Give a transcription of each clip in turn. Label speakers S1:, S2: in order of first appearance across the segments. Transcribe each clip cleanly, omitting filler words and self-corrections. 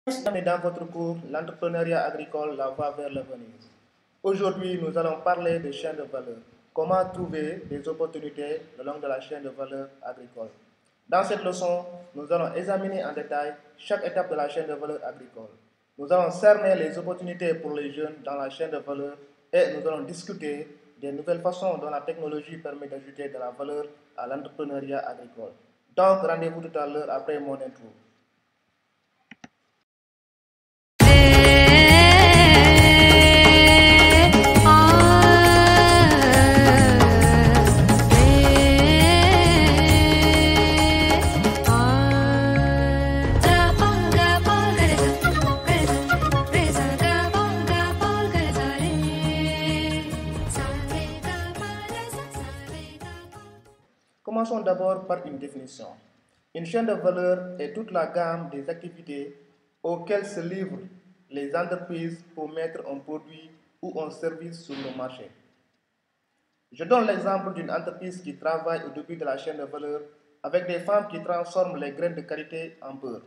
S1: Dans votre cours, l'entrepreneuriat agricole, la voie vers l'avenir. Aujourd'hui, nous allons parler de chaîne de valeur. Comment trouver des opportunités le long de la chaîne de valeur agricole. Dans cette leçon, nous allons examiner en détail chaque étape de la chaîne de valeur agricole. Nous allons cerner les opportunités pour les jeunes dans la chaîne de valeur et nous allons discuter des nouvelles façons dont la technologie permet d'ajouter de la valeur à l'entrepreneuriat agricole. Donc, rendez-vous tout à l'heure après mon intro. Commençons d'abord par une définition. Une chaîne de valeur est toute la gamme des activités auxquelles se livrent les entreprises pour mettre un produit ou un service sur le marché. Je donne l'exemple d'une entreprise qui travaille au début de la chaîne de valeur avec des femmes qui transforment les graines de qualité en beurre.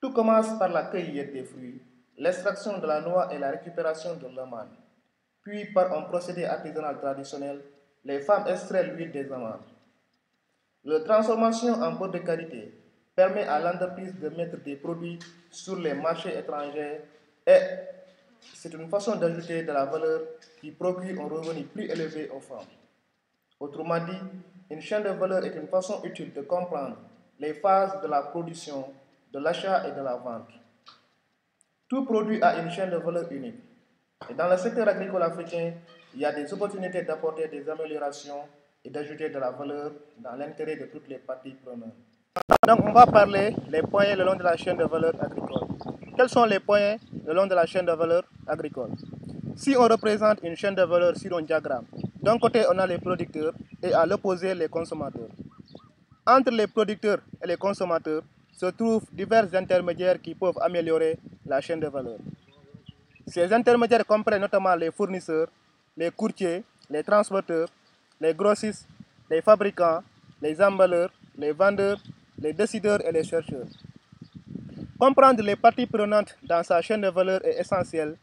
S1: Tout commence par la cueillette des fruits, l'extraction de la noix et la récupération de l'amande. Puis, par un procédé artisanal traditionnel, les femmes extraient l'huile des amandes. La transformation en beurre de qualité permet à l'entreprise de mettre des produits sur les marchés étrangers et c'est une façon d'ajouter de la valeur qui procure un revenu plus élevé aux femmes. Autrement dit, une chaîne de valeur est une façon utile de comprendre les phases de la production, de l'achat et de la vente. Tout produit a une chaîne de valeur unique. Et dans le secteur agricole africain, il y a des opportunités d'apporter des améliorations et d'ajouter de la valeur dans l'intérêt de toutes les parties prenantes. Donc, on va parler des points le long de la chaîne de valeur agricole. Quels sont les points le long de la chaîne de valeur agricole? Si on représente une chaîne de valeur sur un diagramme, d'un côté on a les producteurs et à l'opposé les consommateurs. Entre les producteurs et les consommateurs se trouvent divers intermédiaires qui peuvent améliorer la chaîne de valeur. Ces intermédiaires comprennent notamment les fournisseurs, les courtiers, les transporteurs, les grossistes, les fabricants, les emballeurs, les vendeurs, les décideurs et les chercheurs. Comprendre les parties prenantes dans sa chaîne de valeur est essentiel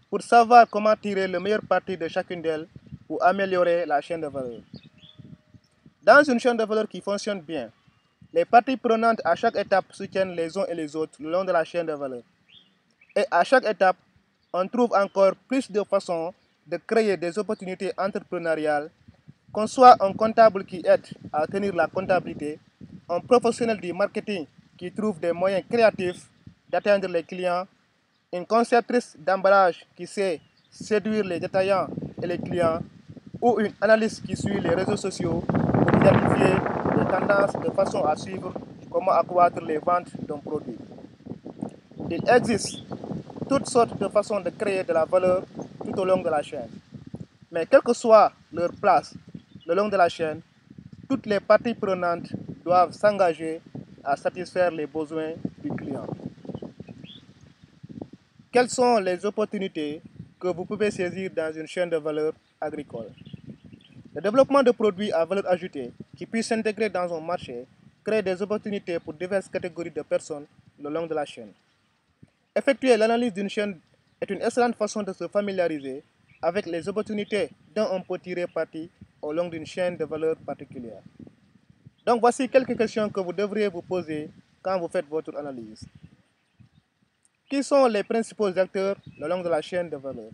S1: pour savoir comment tirer le meilleur parti de chacune d'elles pour améliorer la chaîne de valeur. Dans une chaîne de valeur qui fonctionne bien, les parties prenantes à chaque étape soutiennent les uns et les autres le long de la chaîne de valeur. Et à chaque étape, on trouve encore plus de façons de créer des opportunités entrepreneuriales, qu'on soit un comptable qui aide à tenir la comptabilité, un professionnel du marketing qui trouve des moyens créatifs d'atteindre les clients, une conceptrice d'emballage qui sait séduire les détaillants et les clients, ou une analyste qui suit les réseaux sociaux pour identifier les tendances de façon à suivre comment accroître les ventes d'un produit. Il existe toutes sortes de façons de créer de la valeur tout au long de la chaîne. Mais quelle que soit leur place le long de la chaîne, toutes les parties prenantes doivent s'engager à satisfaire les besoins du client. Quelles sont les opportunités que vous pouvez saisir dans une chaîne de valeur agricole? Le développement de produits à valeur ajoutée qui puissent s'intégrer dans un marché crée des opportunités pour diverses catégories de personnes le long de la chaîne. Effectuer l'analyse d'une chaîne est une excellente façon de se familiariser avec les opportunités dont on peut tirer parti au long d'une chaîne de valeur particulière. Donc voici quelques questions que vous devriez vous poser quand vous faites votre analyse. Qui sont les principaux acteurs le long de la chaîne de valeur?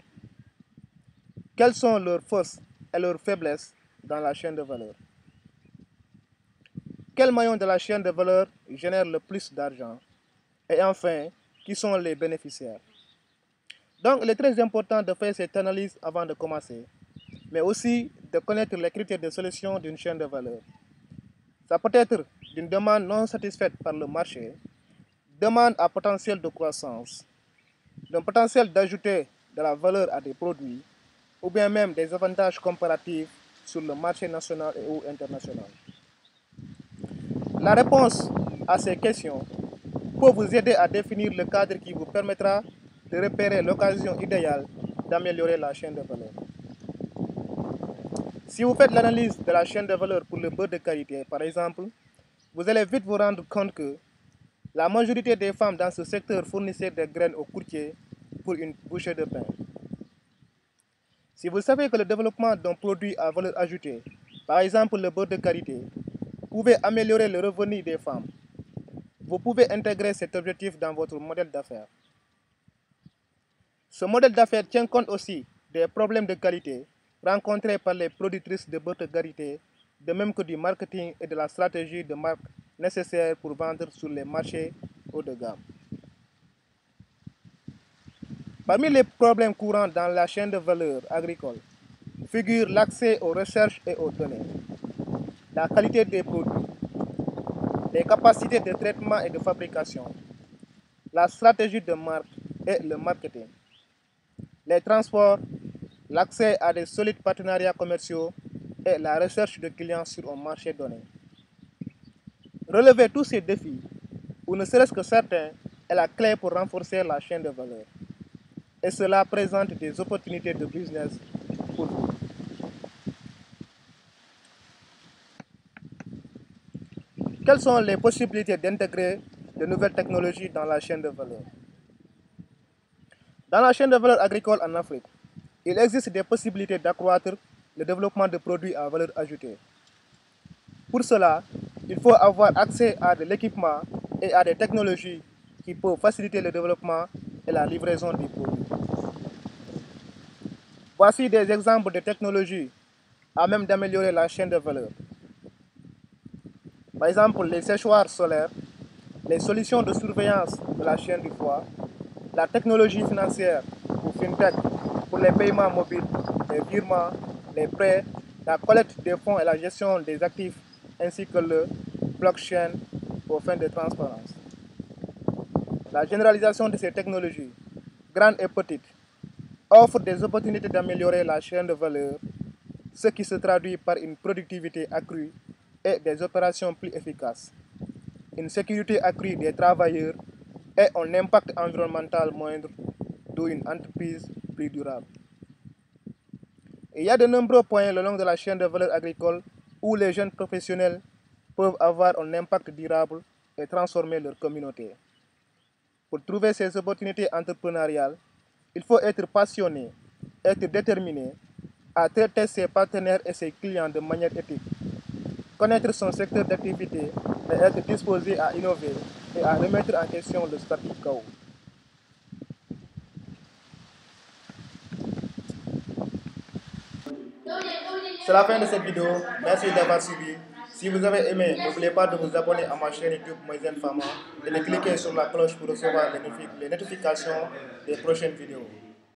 S1: Quelles sont leurs forces et leurs faiblesses dans la chaîne de valeur? Quel maillon de la chaîne de valeur génère le plus d'argent? Et enfin, qui sont les bénéficiaires? Donc, il est très important de faire cette analyse avant de commencer, mais aussi de connaître les critères de sélection d'une chaîne de valeur. Ça peut être d'une demande non satisfaite par le marché, demande à potentiel de croissance, d'un potentiel d'ajouter de la valeur à des produits, ou bien même des avantages comparatifs sur le marché national et ou international. La réponse à ces questions peut vous aider à définir le cadre qui vous permettra de repérer l'occasion idéale d'améliorer la chaîne de valeur. Si vous faites l'analyse de la chaîne de valeur pour le beurre de qualité, par exemple, vous allez vite vous rendre compte que La majorité des femmes dans ce secteur fournissaient des graines aux courtiers pour une bouchée de pain. Si vous savez que le développement d'un produit à valeur ajoutée, par exemple le beurre de karité, pouvait améliorer le revenu des femmes, vous pouvez intégrer cet objectif dans votre modèle d'affaires. Ce modèle d'affaires tient compte aussi des problèmes de qualité rencontrés par les productrices de beurre de karité, de même que du marketing et de la stratégie de marque nécessaire pour vendre sur les marchés haut de gamme. Parmi les problèmes courants dans la chaîne de valeur agricole figure l'accès aux recherches et aux données, la qualité des produits, les capacités de traitement et de fabrication, la stratégie de marque et le marketing, les transports, l'accès à des solides partenariats commerciaux et la recherche de clients sur un marché donné. Relever tous ces défis, ou ne serait-ce que certains, est la clé pour renforcer la chaîne de valeur. Et cela présente des opportunités de business pour vous. Quelles sont les possibilités d'intégrer de nouvelles technologies dans la chaîne de valeur? Dans la chaîne de valeur agricole en Afrique, il existe des possibilités d'accroître le développement de produits à valeur ajoutée. Pour cela, il faut avoir accès à de l'équipement et à des technologies qui peuvent faciliter le développement et la livraison des produits. Voici des exemples de technologies à même d'améliorer la chaîne de valeur. Par exemple, les séchoirs solaires, les solutions de surveillance de la chaîne du froid, la technologie financière ou FinTech pour les paiements mobiles, les virements, les prêts, la collecte des fonds et la gestion des actifs, ainsi que le blockchain aux fins de transparence. La généralisation de ces technologies, grandes et petites, offre des opportunités d'améliorer la chaîne de valeur, ce qui se traduit par une productivité accrue et des opérations plus efficaces, une sécurité accrue des travailleurs et un impact environnemental moindre, d'où une entreprise plus durable. Et il y a de nombreux points le long de la chaîne de valeur agricole où les jeunes professionnels peuvent avoir un impact durable et transformer leur communauté. Pour trouver ces opportunités entrepreneuriales, il faut être passionné, être déterminé à traiter ses partenaires et ses clients de manière éthique, connaître son secteur d'activité et être disposé à innover et à remettre en question le statu quo. C'est la fin de cette vidéo. Merci d'avoir suivi. Si vous avez aimé, n'oubliez pas de vous abonner à ma chaîne YouTube Moïse Fama et de cliquer sur la cloche pour recevoir les notifications des prochaines vidéos.